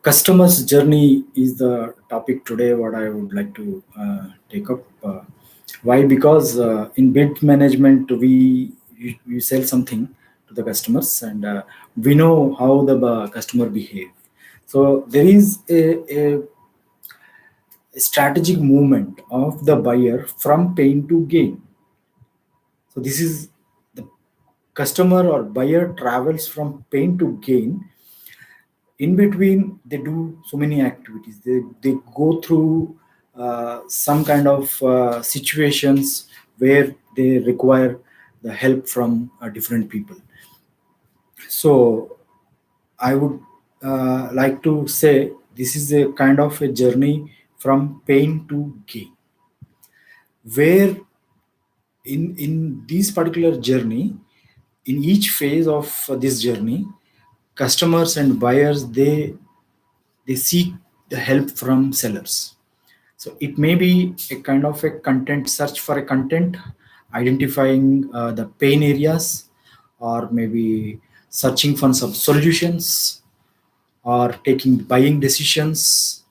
Customer's journey is the topic today. What I would like to take up. Why? Because in bid management, we sell something to the customers, and we know how the customer behave. So there is a strategic movement of the buyer from pain to gain. So this is the customer or buyer travels from pain to gain. In between they do so many activities, they go through some kind of situations where they require the help from different people. So I would like to say this is a kind of a journey from pain to gain, where in this particular journey, in each phase of this journey, customers and buyers, they seek the help from sellers. So it may be a kind of a content search for a content, identifying the pain areas, or maybe searching for some solutions, or taking buying decisions.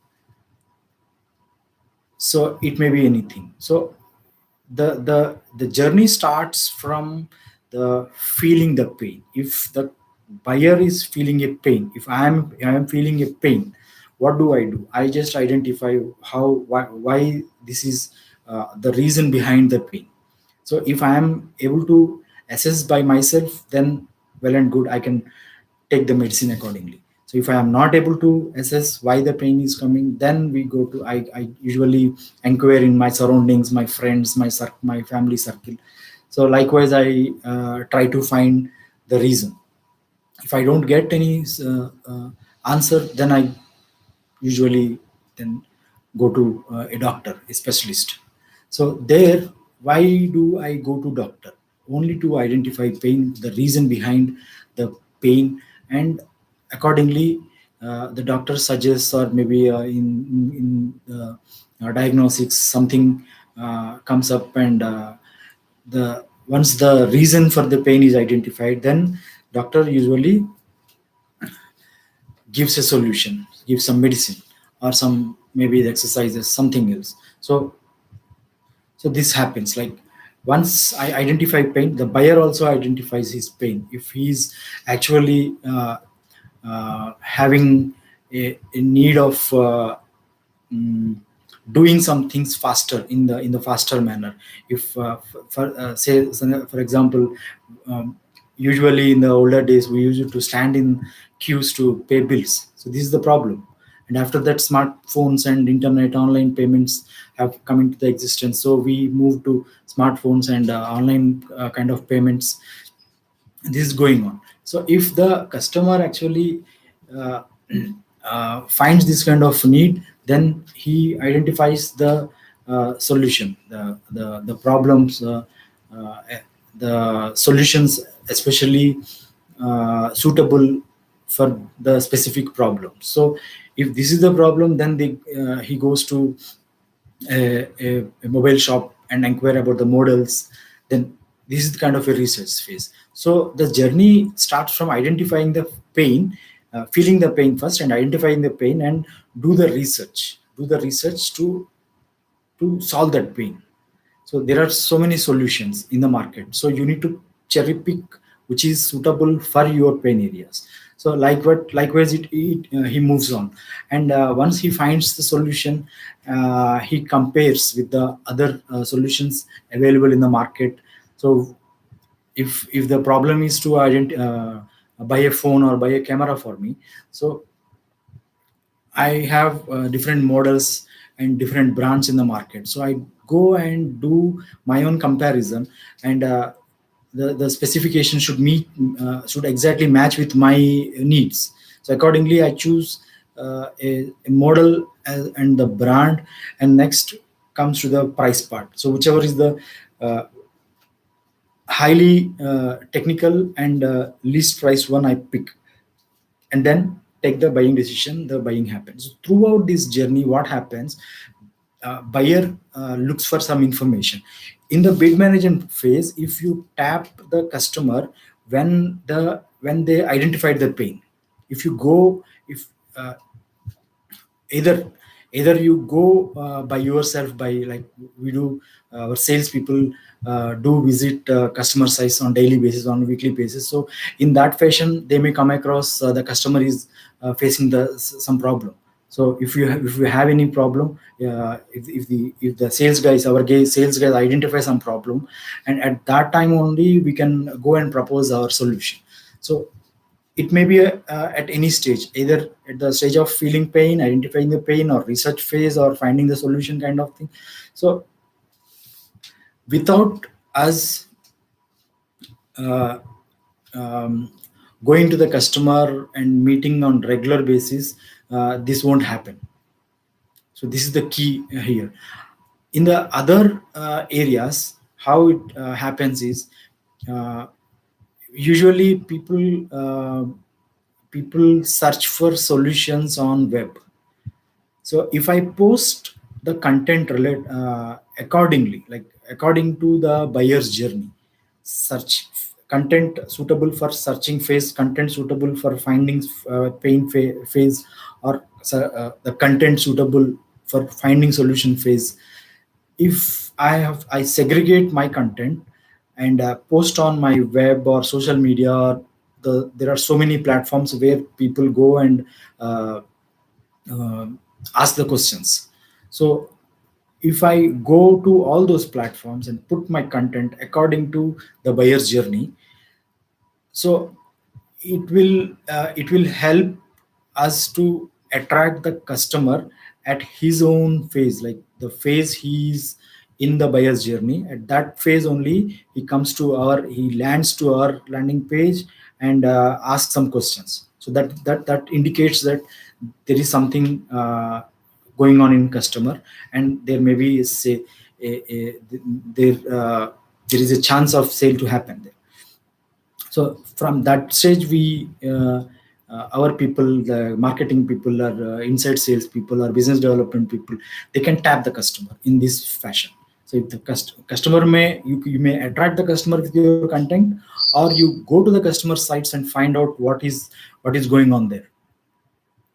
So it may be anything. So the journey starts from the feeling the pain. If the buyer is feeling a pain, if I am feeling a pain, what do? I just identify why this is the reason behind the pain. So if I am able to assess by myself, then well and good, I can take the medicine accordingly. So if I am not able to assess why the pain is coming, then we go to I usually inquire in my surroundings, my friends, my family circle. So likewise, I try to find the reason. If I don't get any answer, then I usually then go to a doctor, a specialist. So there, why do I go to doctor? Only to identify pain, the reason behind the pain, and accordingly, the doctor suggests, or maybe in diagnostics, something comes up, and the once the reason for the pain is identified, then doctor usually gives a solution, gives some medicine, or some maybe the exercises, something else. So this happens, like, once I identify pain, the buyer also identifies his pain. If he's actually having a need of mm, doing some things faster, in the faster manner. If say, for example, usually in the older days we used to stand in queues to pay bills. So this is the problem. And after that, smartphones and internet online payments have come into the existence, so we moved to smartphones and online kind of payments. This is going on. So if the customer actually uh, finds this kind of need, then he identifies the solution, the problems, the solutions, especially suitable for the specific problem. So if this is the problem, then he goes to a mobile shop and inquire about the models. Then this is kind of a research phase. So the journey starts from identifying the pain, feeling the pain first, and identifying the pain, and do the research to solve that pain. So there are so many solutions in the market, so you need to cherry pick which is suitable for your pain areas. So likewise, he moves on, and once he finds the solution, he compares with the other solutions available in the market. So if the problem is to buy a phone or buy a camera for me, so I have different models and different brands in the market. So I go and do my own comparison, and the specification should exactly match with my needs. So accordingly, I choose a model and the brand, and next comes to the price part. So whichever is the uh, highly technical and least price one, I pick, and then take the buying decision. The buying happens. Throughout this journey, what happens, buyer looks for some information. In the bid management phase, if you tap the customer when they identified the pain, if you go, if either either you go by yourself, by like we do, our salespeople do visit customer sites on daily basis, on weekly basis. So in that fashion they may come across the customer is facing some problem. So if you have any problem, if the sales guys, sales guys identify some problem, and at that time only we can go and propose our solution. So it may be at any stage, either at the stage of feeling pain, identifying the pain, or research phase, or finding the solution kind of thing. So without us uh, um, going to the customer and meeting on regular basis, this won't happen. So this is the key here. In the other areas, how it happens is, uh, usually people search for solutions on web. So if I post the content accordingly, like according to the buyer's journey, search content suitable for searching phase, content suitable for finding phase, or the content suitable for finding solution phase. If I segregate my content and post on my web or social media, or there are so many platforms where people go and uh, uh, ask the questions. So if I go to all those platforms and put my content according to the buyer's journey, so it will help us to attract the customer at his own phase, like the phase he's in the buyer's journey. At that phase only he lands to our landing page and asks some questions. So that indicates that there is something going on in customer, and there may be, say, there there is a chance of sale to happen there. So from that stage, our people, the marketing people, or inside sales people, or business development people, they can tap the customer in this fashion. So if the customer may, you may attract the customer with your content, or you go to the customer sites and find out what is going on there.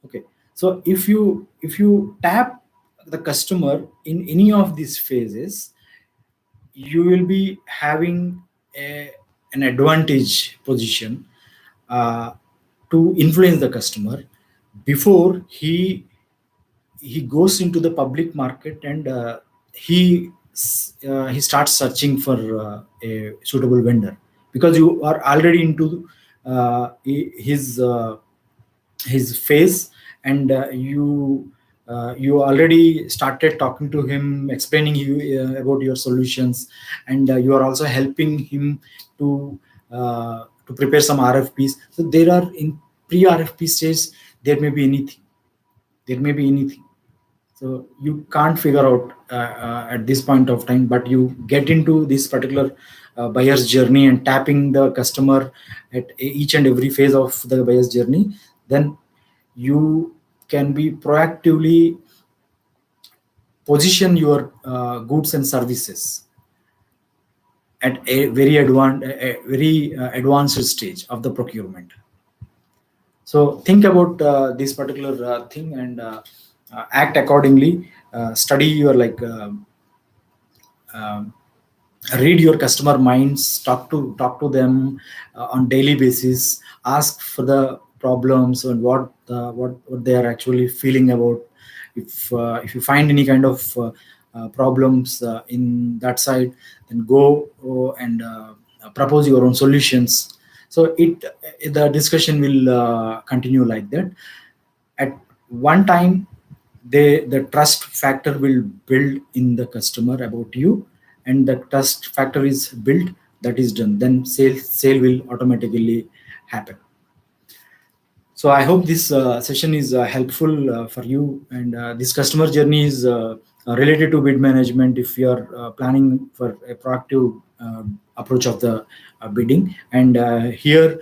Okay. So if you tap the customer in any of these phases, you will be having an advantage position uh, to influence the customer before he goes into the public market, and he starts searching for a suitable vendor, because you are already into his face, and you already started talking to him, explaining you about your solutions, and you are also helping him to prepare some RFPs. So there are, in pre-RFP stage, there may be anything, there may be anything. So you can't figure out at this point of time, but you get into this particular buyer's journey and tapping the customer at each and every phase of the buyer's journey. Then you can be proactively position your goods and services at a very advanced stage of the procurement. So think about this particular thing, and act accordingly. Study your, like, um, read your customer minds, talk to them on daily basis, ask for the problems and what they are actually feeling about. If you find any kind of problems in that side, then go and propose your own solutions. So the discussion will continue like that. At one time, the trust factor will build in the customer about you, and the trust factor is built, that is done, then sale will automatically happen. So I hope this session is helpful for you, and this customer journey is related to bid management if you are planning for a proactive approach of the bidding. And here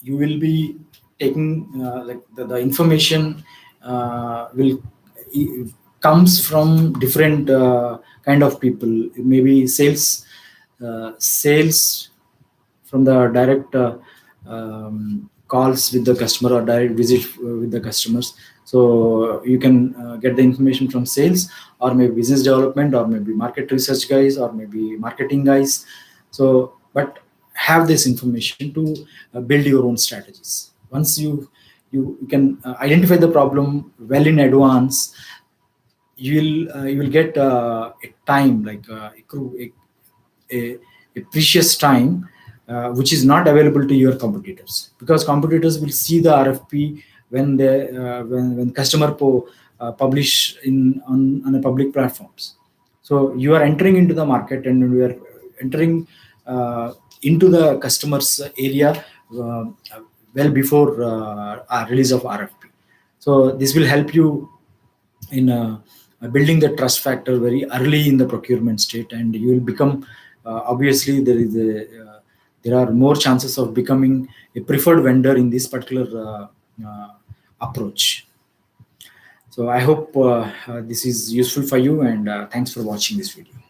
you will be taking, like, the information will comes from different kind of people. Maybe sales from the direct calls with the customer, or direct visit with the customers. So you can get the information from sales, or maybe business development, or maybe market research guys, or maybe marketing guys. So, but have this information to build your own strategies. Once you can identify the problem well in advance, you will get a time, like a, a precious time, which is not available to your competitors, because competitors will see the RFP when they when customer publish on a public platforms. So you are entering into the market, and we are entering into the customer's area uh, well before release of RFP. So this will help you in building the trust factor very early in the procurement state, and you will become obviously there are more chances of becoming a preferred vendor in this particular approach. So I hope this is useful for you, and thanks for watching this video.